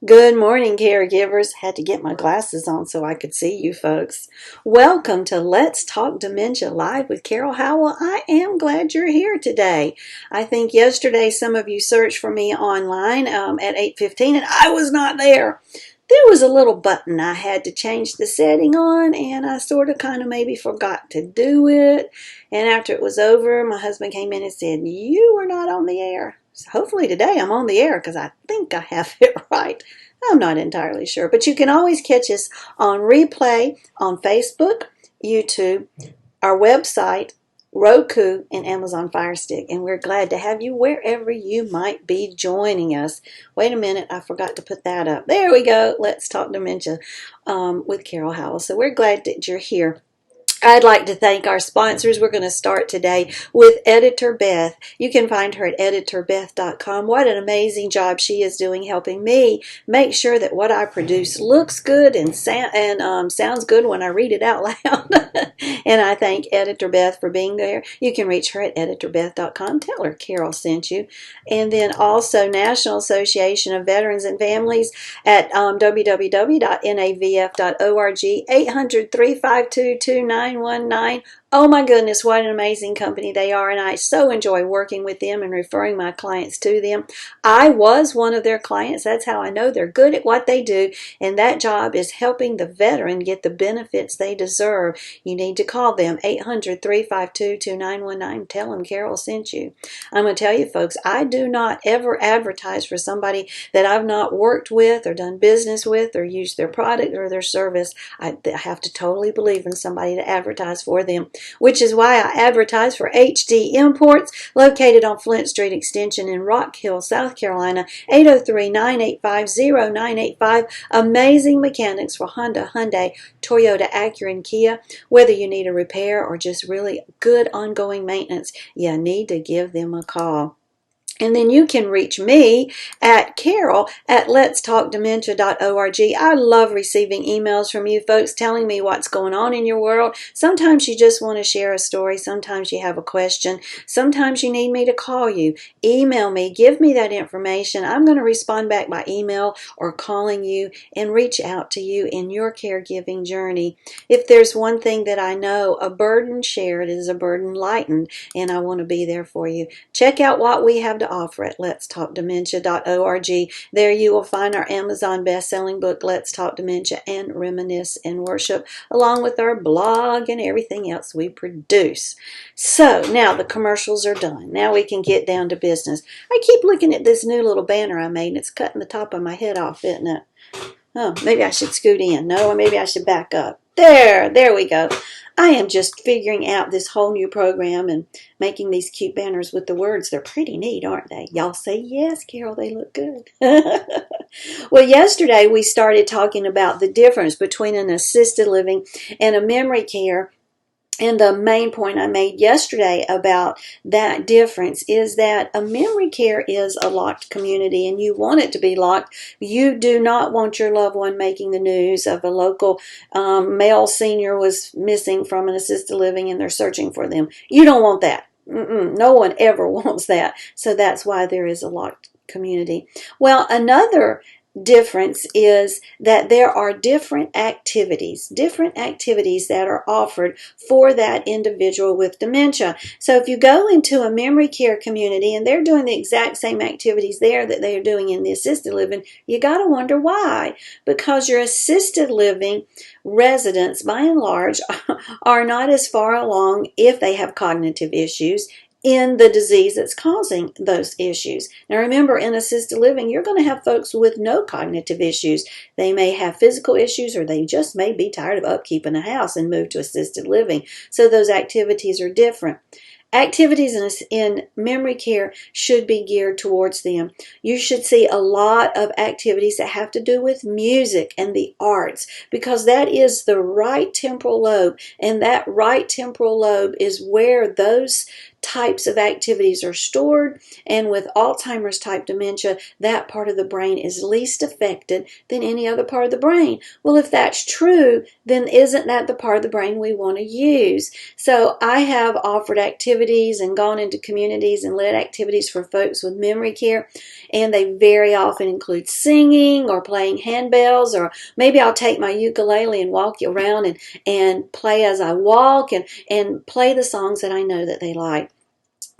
Good morning, caregivers. Had to get my glasses on so I could see you folks. Welcome to Let's Talk Dementia Live with Carol Howell. I am glad you're here today. I think yesterday some of you searched for me online at 8:15 and I was not there. There was a little button I had to change the setting on, and I sort of kind of maybe forgot to do it. And after it was over, my husband came in and said, "You were not on the air." So hopefully today I'm on the air because I think I have it right. I'm not entirely sure, but you can always catch us on replay on Facebook, YouTube, our website, Roku, and Amazon Fire Stick. And we're glad to have you wherever you might be joining us. Wait a minute, I forgot to put that up. There we go. Let's Talk Dementia with Carol Howell. So we're glad that you're here. I'd like to thank our sponsors. We're going to start today with Editor Beth. You can find her at editorbeth.com. What an amazing job she is doing helping me make sure that what I produce looks good and sounds good when I read it out loud. And I thank Editor Beth for being there. You can reach her at editorbeth.com. Tell her Carol sent you. And then also National Association of Veterans and Families at www.navf.org, 800-352-2919. Oh my goodness, what an amazing company they are, and I so enjoy working with them and referring my clients to them. I was one of their clients. That's how I know they're good at what they do, and that job is helping the veteran get the benefits they deserve. You need to call them, 800-352-2919. Tell them Carol sent you. I'm going to tell you folks, I do not ever advertise for somebody that I've not worked with or done business with or used their product or their service. I have to totally believe in somebody to advertise for them, which is why I advertise for HD Imports, located on Flint Street Extension in Rock Hill, South Carolina, 803-985-0985. Amazing mechanics for Honda, Hyundai, Toyota, Acura, and Kia. Whether you need a repair or just really good ongoing maintenance, you need to give them a call. And then you can reach me at Carol at letstalkdementia.org. I love receiving emails from you folks telling me what's going on in your world. Sometimes you just want to share a story. Sometimes you have a question. Sometimes you need me to call you. Email me. Give me that information. I'm going to respond back by email or calling you and reach out to you in your caregiving journey. If there's one thing that I know, a burden shared is a burden lightened, and I want to be there for you. Check out what we have to offer at letstalkdementia.org. There you will find our Amazon best-selling book, Let's Talk Dementia and Reminisce and Worship, along with our blog and everything else we produce. So now the commercials are done. Now we can get down to business. I keep looking at this new little banner I made, and it's cutting the top of my head off, isn't it? Oh, maybe I should scoot in. No, maybe I should back up. There we go. I am just figuring out this whole new program and making these cute banners with the words. They're pretty neat, aren't they? Y'all say yes, Carol, they look good. Well, yesterday we started talking about the difference between an assisted living and a memory care. And the main point I made yesterday about that difference is that a memory care is a locked community, and you want it to be locked. You do not want your loved one making the news of a local male senior was missing from an assisted living and they're searching for them. You don't want that. No one ever wants that. So that's why there is a locked community. Well, another difference is that there are different activities that are offered for that individual with dementia. So if you go into a memory care community and they're doing the exact same activities there that they are doing in the assisted living, you got to wonder why. Because your assisted living residents, by and large, are not as far along if they have cognitive issues in the disease that's causing those issues. Now remember, in assisted living, you're going to have folks with no cognitive issues. They may have physical issues, or they just may be tired of upkeeping a house and move to assisted living. So those activities are different. Activities in memory care should be geared towards them. You should see a lot of activities that have to do with music and the arts, because that is the right temporal lobe, and that right temporal lobe is where those types of activities are stored, and with Alzheimer's type dementia, that part of the brain is least affected than any other part of the brain. Well, if that's true, then isn't that the part of the brain we want to use? So I have offered activities and gone into communities and led activities for folks with memory care, and they very often include singing or playing handbells, or maybe I'll take my ukulele and walk you around and play as I walk, and play the songs that I know that they like,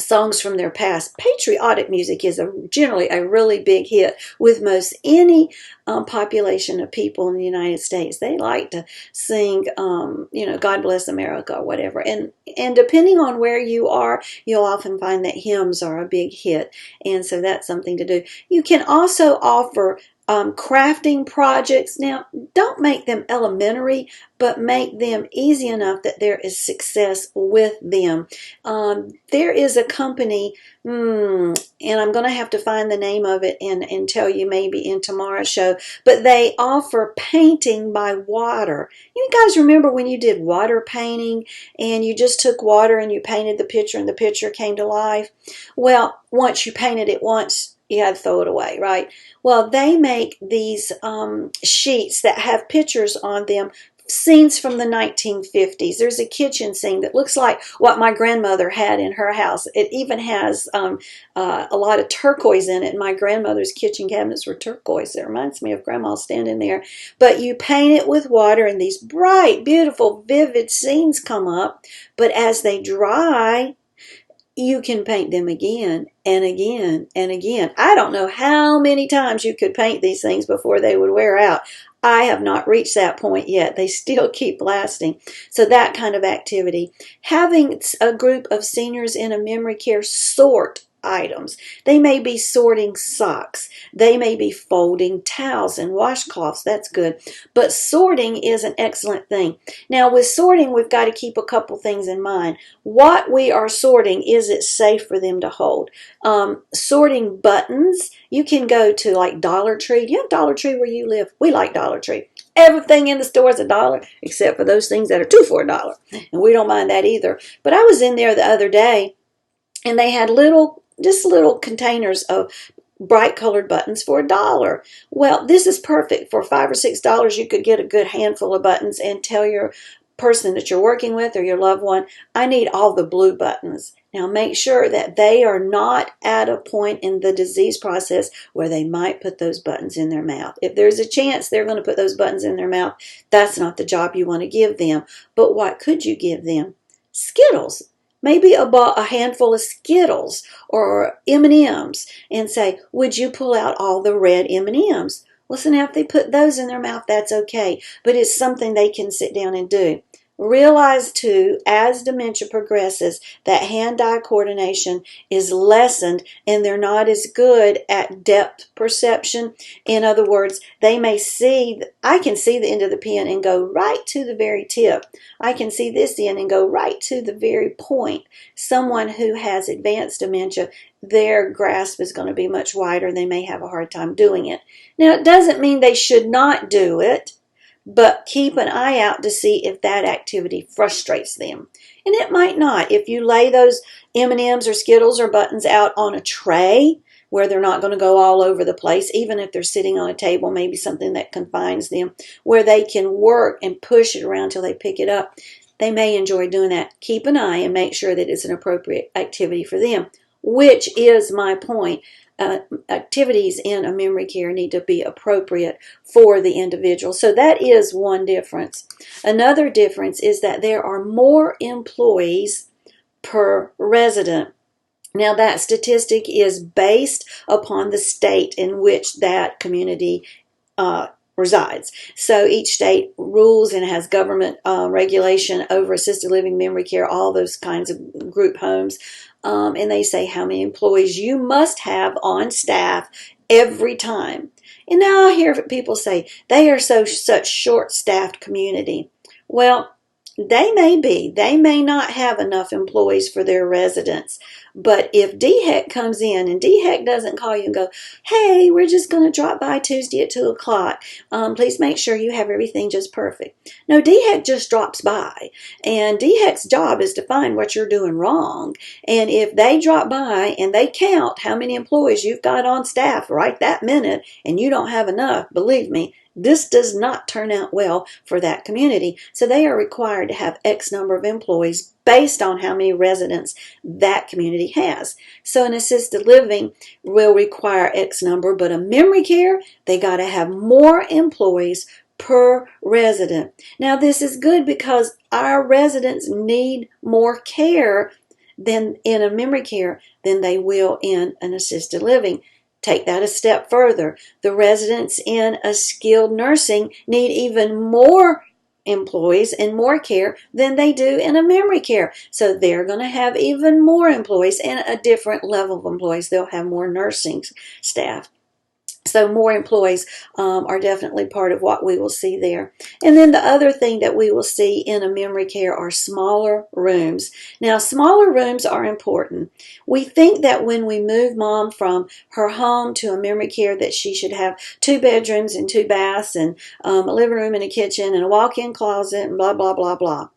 songs from their past. Patriotic music is generally a really big hit with most any population of people in the United States. They like to sing, God Bless America or whatever. And depending on where you are, you'll often find that hymns are a big hit. And so that's something to do. You can also offer crafting projects. Now, don't make them elementary, but make them easy enough that there is success with them. There is a company, and I'm going to have to find the name of it and tell you maybe in tomorrow's show, but they offer painting by water. You guys remember when you did water painting and you just took water and you painted the picture and the picture came to life? Well, once you painted it once, you had to throw it away, right? Well, they make these sheets that have pictures on them, scenes from the 1950s. There's a kitchen scene that looks like what my grandmother had in her house. It even has a lot of turquoise in it. My grandmother's kitchen cabinets were turquoise. It reminds me of Grandma standing there. But you paint it with water and these bright, beautiful, vivid scenes come up. But as they dry, you can paint them again and again and again. I don't know how many times you could paint these things before they would wear out. I have not reached that point yet. They still keep lasting. So that kind of activity. Having a group of seniors in a memory care sort items. They may be sorting socks. They may be folding towels and washcloths. That's good. But sorting is an excellent thing. Now with sorting, we've got to keep a couple things in mind. What we are sorting, is it safe for them to hold? Sorting buttons, you can go to like Dollar Tree. Do you have Dollar Tree where you live? We like Dollar Tree. Everything in the store is $1 except for those things that are 2 for $1. And we don't mind that either. But I was in there the other day and they had just little containers of bright colored buttons for $1. Well, this is perfect. For $5 or $6, you could get a good handful of buttons and tell your person that you're working with or your loved one, I need all the blue buttons. Now make sure that they are not at a point in the disease process where they might put those buttons in their mouth. If there's a chance they're going to put those buttons in their mouth, that's not the job you want to give them. But what could you give them? Skittles. Maybe a handful of Skittles or M&Ms and say, would you pull out all the red M&Ms? Well, so now if they put those in their mouth, that's okay. But it's something they can sit down and do. Realize, too, as dementia progresses, that hand-eye coordination is lessened and they're not as good at depth perception. In other words, they may see, I can see the end of the pen and go right to the very tip. I can see this end and go right to the very point. Someone who has advanced dementia, their grasp is going to be much wider. They may have a hard time doing it. Now, it doesn't mean they should not do it, but keep an eye out to see if that activity frustrates them. And it might not. If you lay those M&Ms or Skittles or buttons out on a tray where they're not going to go all over the place, even if they're sitting on a table, maybe something that confines them, where they can work and push it around till they pick it up, they may enjoy doing that. Keep an eye and make sure that it's an appropriate activity for them, which is my point. Activities in a memory care need to be appropriate for the individual. So that is one difference. Another difference is that there are more employees per resident. Now that statistic is based upon the state in which that community resides. So each state rules and has government regulation over assisted living, memory care, all those kinds of group homes. And they say how many employees you must have on staff every time. And now I hear people say they are such short-staffed community. Well, they may be. They may not have enough employees for their residents. But if DHEC comes in and DHEC doesn't call you and go, hey, we're just going to drop by Tuesday at 2 o'clock. Please make sure you have everything just perfect. No, DHEC just drops by. And DHEC's job is to find what you're doing wrong. And if they drop by and they count how many employees you've got on staff right that minute and you don't have enough, believe me, this does not turn out well for that community. So they are required to have X number of employees based on how many residents that community has. So an assisted living will require X number, but a memory care, they got to have more employees per resident. Now this is good because our residents need more care than in a memory care than they will in an assisted living. Take that a step further. The residents in a skilled nursing need even more employees and more care than they do in a memory care. So they're going to have even more employees and a different level of employees. They'll have more nursing staff. So more employees are definitely part of what we will see there. And then the other thing that we will see in a memory care are smaller rooms. Now, smaller rooms are important. We think that when we move mom from her home to a memory care that she should have 2 bedrooms and 2 baths and a living room and a kitchen and a walk-in closet and blah, blah, blah, blah.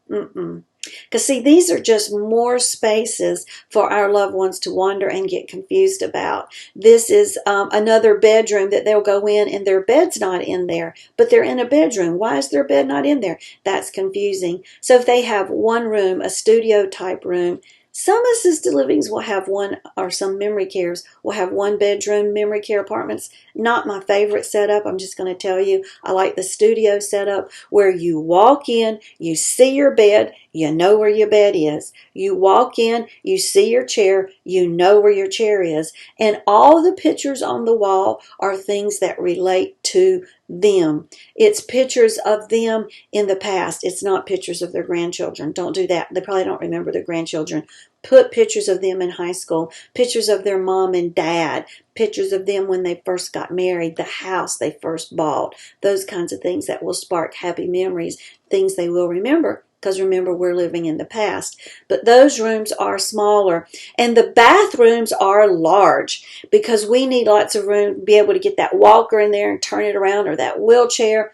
Because see, these are just more spaces for our loved ones to wander and get confused about. This is another bedroom that they'll go in and their bed's not in there, but they're in a bedroom. Why is their bed not in there? That's confusing. So if they have one room, a studio type room, some assisted livings will have one, or some memory cares will have 1 bedroom memory care apartments. Not my favorite setup. I'm just going to tell you, I like the studio setup where you walk in, you see your bed, you know where your bed is. You walk in, you see your chair, you know where your chair is. And all the pictures on the wall are things that relate to them. It's pictures of them in the past. It's not pictures of their grandchildren. Don't do that. They probably don't remember their grandchildren. Put pictures of them in high school, pictures of their mom and dad, pictures of them when they first got married, the house they first bought, those kinds of things that will spark happy memories, things they will remember. Because remember, we're living in the past. But those rooms are smaller. And the bathrooms are large because we need lots of room to be able to get that walker in there and turn it around, or that wheelchair.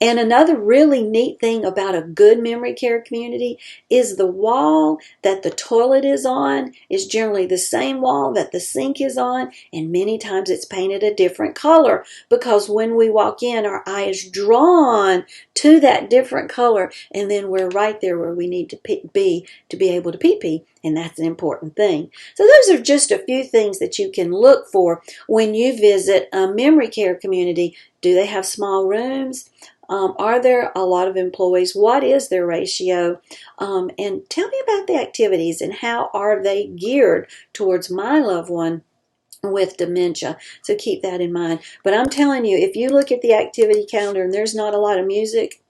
And another really neat thing about a good memory care community is the wall that the toilet is on is generally the same wall that the sink is on, and many times it's painted a different color because when we walk in, our eye is drawn to that different color, and then we're right there where we need to be able to pee-pee, and that's an important thing. So those are just a few things that you can look for when you visit a memory care community. Do they have small rooms? Are there a lot of employees? What is their ratio? And tell me about the activities and how are they geared towards my loved one with dementia. So keep that in mind. But I'm telling you, if you look at the activity calendar and there's not a lot of music,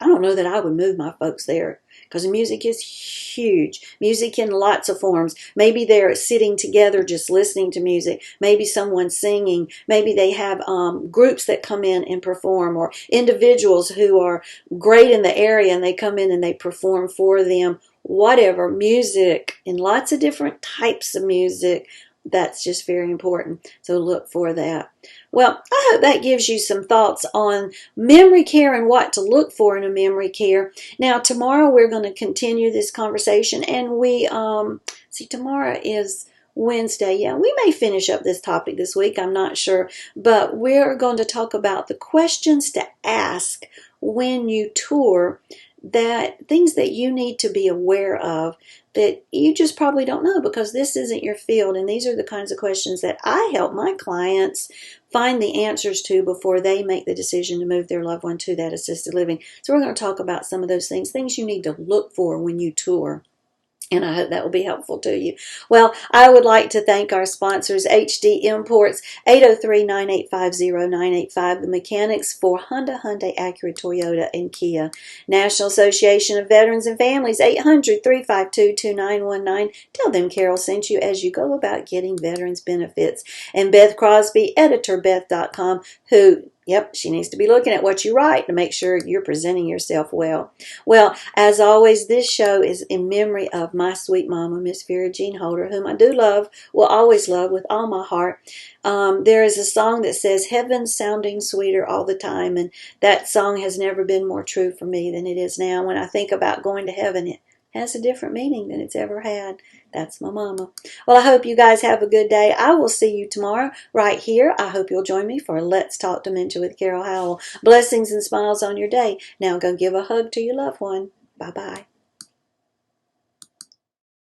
I don't know that I would move my folks there, because music is huge. Music in lots of forms. Maybe they're sitting together just listening to music. Maybe someone's singing. Maybe they have groups that come in and perform, or individuals who are great in the area and they come in and they perform for them. Whatever, music, and lots of different types of music. That's just very important. So look for that. Well, I hope that gives you some thoughts on memory care and what to look for in a memory care. Now, tomorrow we're going to continue this conversation, and we, tomorrow is Wednesday. Yeah, we may finish up this topic this week. I'm not sure, but we're going to talk about the questions to ask when you tour, that things that you need to be aware of that you just probably don't know because this isn't your field. And these are the kinds of questions that I help my clients find the answers to before they make the decision to move their loved one to that assisted living. So we're going to talk about some of those things you need to look for when you tour. And I hope that will be helpful to you. Well, I would like to thank our sponsors, HD Imports, 803-985-0985, the mechanics for Honda, Hyundai, Acura, Toyota, and Kia. National Association of Veterans and Families, 800-352-2919. Tell them Carol sent you as you go about getting veterans benefits. And Beth Crosby, editor, Beth.com, who Yep, she needs to be looking at what you write to make sure you're presenting yourself well. Well, as always, this show is in memory of my sweet mama, Miss Vera Jean Holder, whom I do love, will always love with all my heart. There is a song that says, "Heaven's sounding sweeter all the time," and that song has never been more true for me than it is now. When I think about going to heaven, it has a different meaning than it's ever had. That's my mama. Well, I hope you guys have a good day. I will see you tomorrow right here. I hope you'll join me for Let's Talk Dementia with Carol Howell. Blessings and smiles on your day. Now go give a hug to your loved one. Bye-bye.